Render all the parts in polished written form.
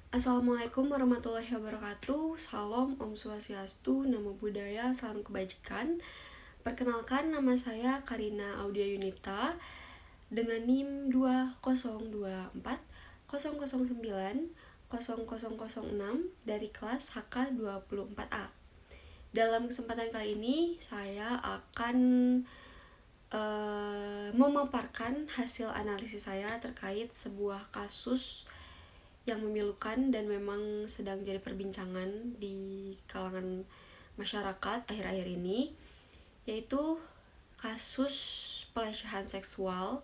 Assalamualaikum warahmatullahi wabarakatuh. Salam, Om Swastiastu, Namo Buddhaya, salam kebajikan. Perkenalkan, nama saya Karina Audia Yunita dengan NIM 20240090006 dari kelas HK24A. Dalam kesempatan kali ini saya akan memaparkan hasil analisis saya terkait sebuah kasus yang memilukan dan memang sedang jadi perbincangan di kalangan masyarakat akhir-akhir ini, yaitu kasus pelecehan seksual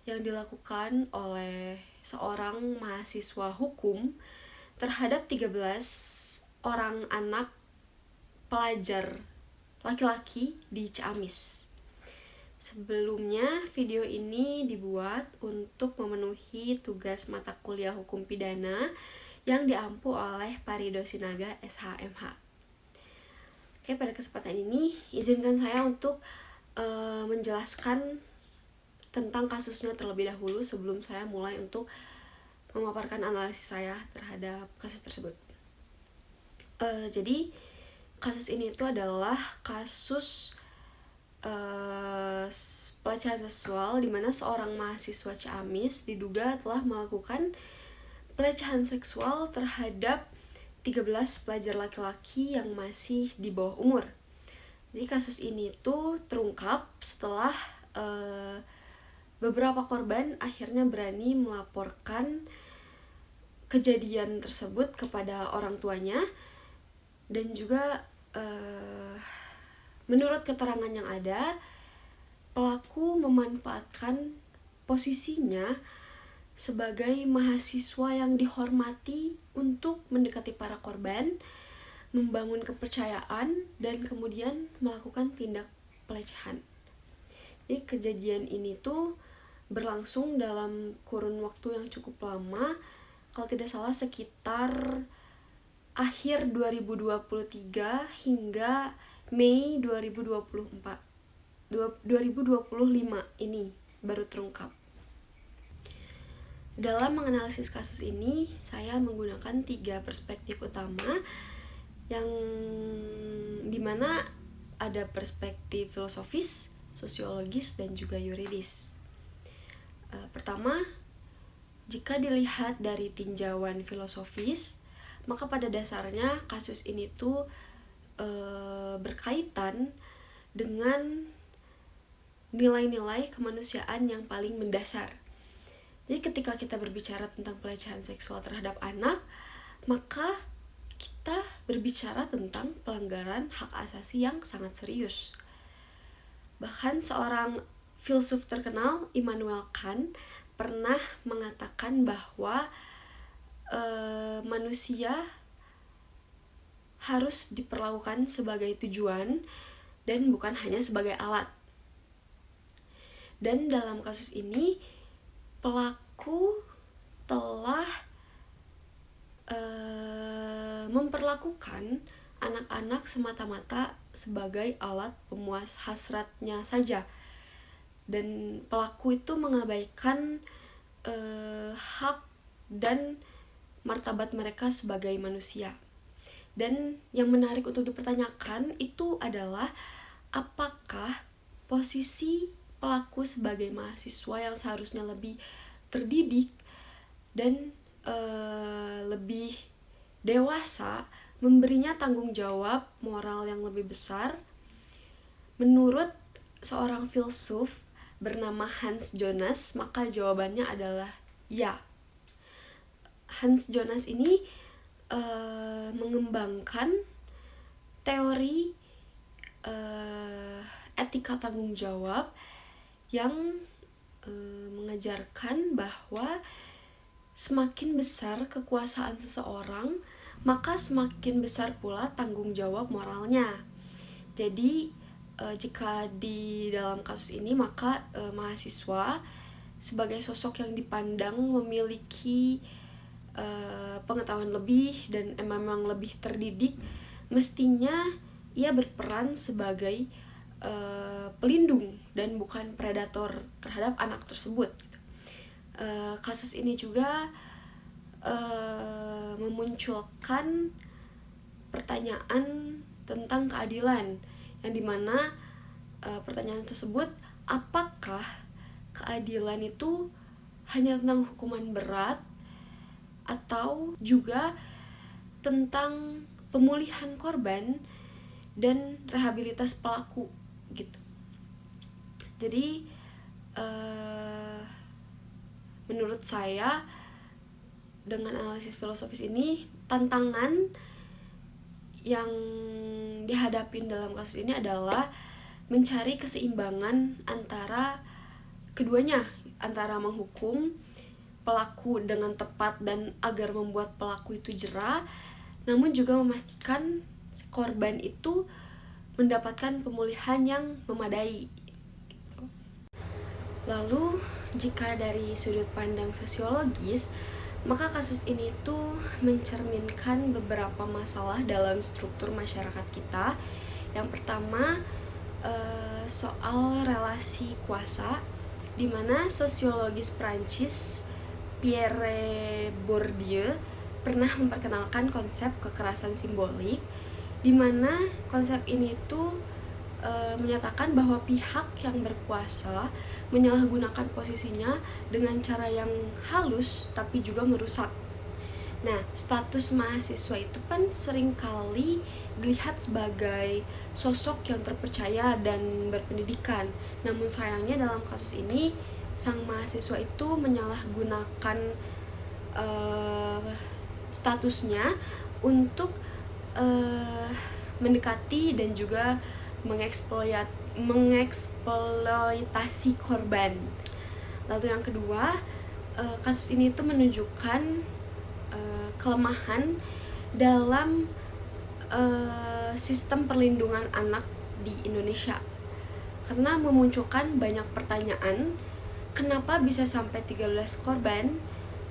yang dilakukan oleh seorang mahasiswa hukum terhadap 13 orang anak pelajar laki-laki di Ciamis. Sebelumnya, video ini dibuat untuk memenuhi tugas mata kuliah hukum pidana yang diampu oleh Parido Sinaga SHMH. Oke, pada kesempatan ini izinkan saya untuk menjelaskan tentang kasusnya terlebih dahulu sebelum saya mulai untuk memaparkan analisis saya terhadap kasus tersebut. Jadi kasus ini itu adalah kasus pelecehan seksual di mana seorang mahasiswa Ciamis diduga telah melakukan pelecehan seksual terhadap 13 pelajar laki-laki yang masih di bawah umur. Jadi kasus ini tuh terungkap setelah beberapa korban akhirnya berani melaporkan kejadian tersebut kepada orang tuanya, dan juga menurut keterangan yang ada, pelaku memanfaatkan posisinya sebagai mahasiswa yang dihormati untuk mendekati para korban, membangun kepercayaan, dan kemudian melakukan tindak pelecehan. Jadi kejadian ini tuh berlangsung dalam kurun waktu yang cukup lama, kalau tidak salah sekitar akhir 2023 hingga Mei 2025 ini baru terungkap. Dalam menganalisis kasus ini, saya menggunakan 3 perspektif utama, yang dimana ada perspektif filosofis, sosiologis, dan juga yuridis. Pertama, jika dilihat dari tinjauan filosofis, maka pada dasarnya kasus ini tuh berkaitan dengan nilai-nilai kemanusiaan yang paling mendasar. Jadi ketika kita berbicara tentang pelecehan seksual terhadap anak, maka kita berbicara tentang pelanggaran hak asasi yang sangat serius. Bahkan seorang filsuf terkenal, Immanuel Kant, pernah mengatakan bahwa manusia harus diperlakukan sebagai tujuan dan bukan hanya sebagai alat. Dan dalam kasus ini, pelaku telah memperlakukan anak-anak semata-mata sebagai alat pemuas hasratnya saja. Dan pelaku itu mengabaikan hak dan martabat mereka sebagai manusia. Dan yang menarik untuk dipertanyakan itu adalah apakah posisi pelaku sebagai mahasiswa yang seharusnya lebih terdidik dan lebih dewasa memberinya tanggung jawab moral yang lebih besar. Menurut seorang filsuf bernama Hans Jonas, maka jawabannya adalah ya. Hans Jonas ini mengembangkan teori etika tanggung jawab yang mengajarkan bahwa semakin besar kekuasaan seseorang, maka semakin besar pula tanggung jawab moralnya. Jadi jika di dalam kasus ini, maka mahasiswa sebagai sosok yang dipandang memiliki pengetahuan lebih dan memang lebih terdidik, mestinya ia berperan sebagai pelindung dan bukan predator terhadap anak tersebut. Kasus ini juga memunculkan pertanyaan tentang keadilan, yang dimana pertanyaan tersebut, apakah keadilan itu hanya tentang hukuman berat atau juga tentang pemulihan korban dan rehabilitas pelaku gitu. Jadi menurut saya dengan analisis filosofis ini, tantangan yang dihadapin dalam kasus ini adalah mencari keseimbangan antara keduanya, antara menghukum pelaku dengan tepat dan agar membuat pelaku itu jera, namun juga memastikan korban itu mendapatkan pemulihan yang memadai. Lalu jika dari sudut pandang sosiologis, maka kasus ini tuh mencerminkan beberapa masalah dalam struktur masyarakat kita. Yang pertama, soal relasi kuasa, di mana sosiologis Prancis Pierre Bourdieu pernah memperkenalkan konsep kekerasan simbolik, di mana konsep ini tuh menyatakan bahwa pihak yang berkuasa menyalahgunakan posisinya dengan cara yang halus tapi juga merusak. Nah, status mahasiswa itu kan seringkali dilihat sebagai sosok yang terpercaya dan berpendidikan. Namun sayangnya dalam kasus ini, sang mahasiswa itu menyalahgunakan statusnya untuk mendekati dan juga mengeksploitasi korban. Lalu yang kedua, kasus ini tuh menunjukkan kelemahan dalam sistem perlindungan anak di Indonesia, karena memunculkan banyak pertanyaan, kenapa bisa sampai 13 korban,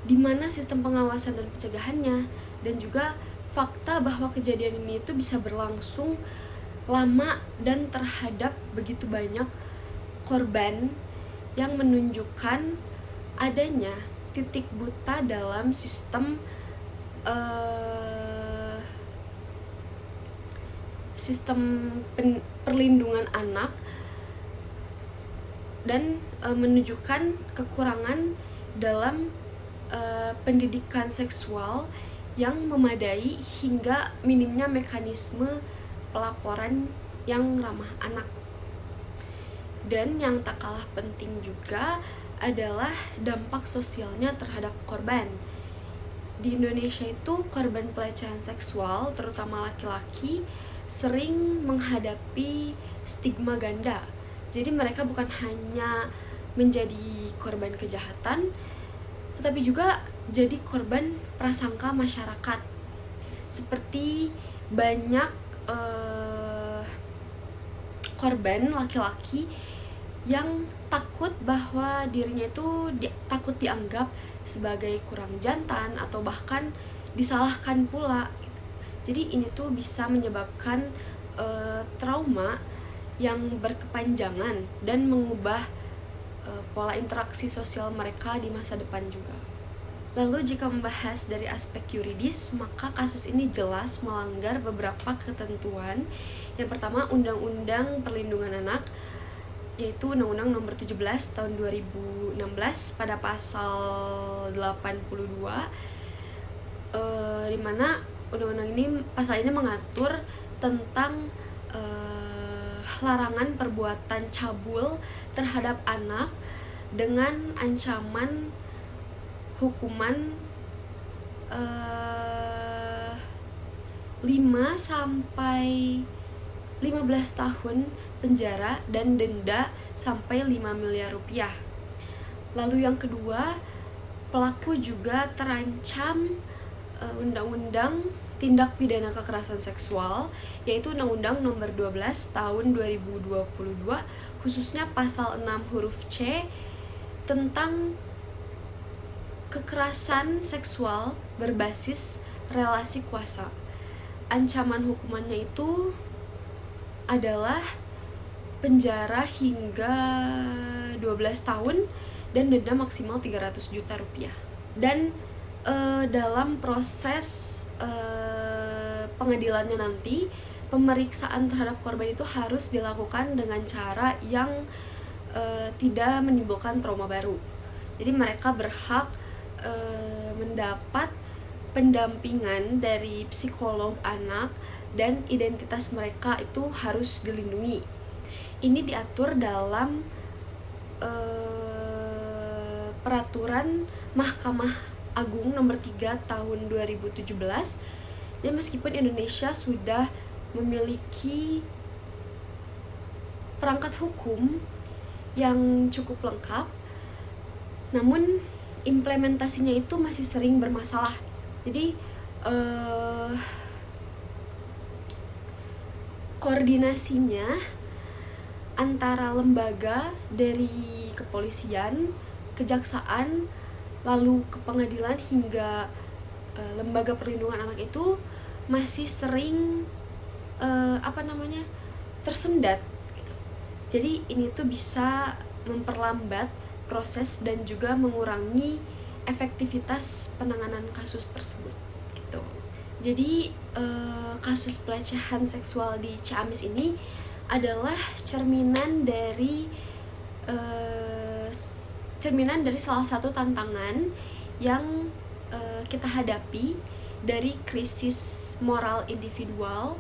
di mana sistem pengawasan dan pencegahannya, dan juga fakta bahwa kejadian ini itu bisa berlangsung lama dan terhadap begitu banyak korban, yang menunjukkan adanya titik buta dalam sistem perlindungan anak, dan menunjukkan kekurangan dalam pendidikan seksual yang memadai hingga minimnya mekanisme pelaporan yang ramah anak. Dan yang tak kalah penting juga adalah dampak sosialnya terhadap korban. Di Indonesia itu korban pelecehan seksual, terutama laki-laki, sering menghadapi stigma ganda. Jadi mereka bukan hanya menjadi korban kejahatan, tetapi juga jadi korban prasangka masyarakat. Seperti banyak korban laki-laki yang takut bahwa dirinya itu takut dianggap sebagai kurang jantan atau bahkan disalahkan pula. Jadi ini tuh bisa menyebabkan trauma yang berkepanjangan dan mengubah pola interaksi sosial mereka di masa depan juga. Lalu jika membahas dari aspek yuridis, maka kasus ini jelas melanggar beberapa ketentuan. Yang pertama, Undang-Undang Perlindungan Anak, yaitu Undang-Undang Nomor 17 tahun 2016 pada pasal 82, di mana undang-undang ini, pasal ini mengatur tentang larangan perbuatan cabul terhadap anak dengan ancaman hukuman 5 sampai 15 tahun penjara dan denda sampai 5 miliar rupiah. Lalu yang kedua, pelaku juga terancam undang-undang tindak pidana kekerasan seksual, yaitu Undang-Undang Nomor 12 tahun 2022, khususnya pasal 6 huruf C tentang kekerasan seksual berbasis relasi kuasa. Ancaman hukumannya itu adalah penjara hingga 12 tahun dan denda maksimal 300 juta rupiah. Dan dalam proses pengadilannya nanti, pemeriksaan terhadap korban itu harus dilakukan dengan cara yang tidak menimbulkan trauma baru. Jadi mereka berhak mendapat pendampingan dari psikolog anak dan identitas mereka itu harus dilindungi. Ini diatur dalam peraturan Mahkamah Agung nomor 3 tahun 2017. Jadi meskipun Indonesia sudah memiliki perangkat hukum yang cukup lengkap, namun implementasinya itu masih sering bermasalah. Jadi koordinasinya antara lembaga dari kepolisian, kejaksaan, lalu ke pengadilan hingga lembaga perlindungan anak itu masih sering tersendat gitu. Jadi ini tuh bisa memperlambat proses dan juga mengurangi efektivitas penanganan kasus tersebut gitu. Jadi kasus pelecehan seksual di Ciamis ini adalah cerminan dari salah satu tantangan yang kita hadapi dari krisis moral individual,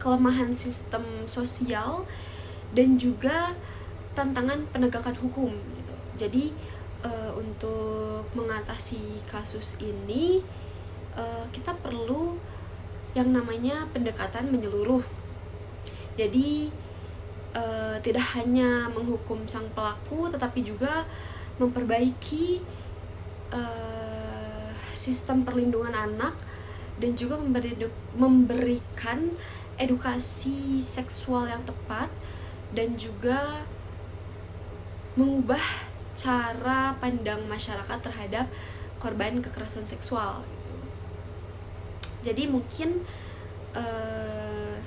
kelemahan sistem sosial, dan juga tantangan penegakan hukum gitu. Jadi untuk mengatasi kasus ini kita perlu yang namanya pendekatan menyeluruh. Jadi tidak hanya menghukum sang pelaku, tetapi juga memperbaiki sistem perlindungan anak dan juga memberikan edukasi seksual yang tepat dan juga mengubah cara pandang masyarakat terhadap korban kekerasan seksual gitu. Jadi mungkin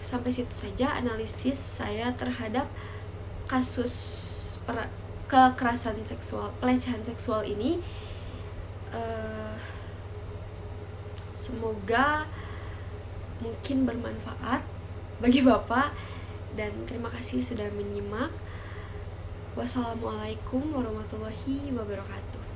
sampai situ saja analisis saya terhadap kasus kekerasan seksual, pelecehan seksual ini. Semoga mungkin bermanfaat bagi Bapak, dan terima kasih sudah menyimak. Wassalamualaikum warahmatullahi wabarakatuh.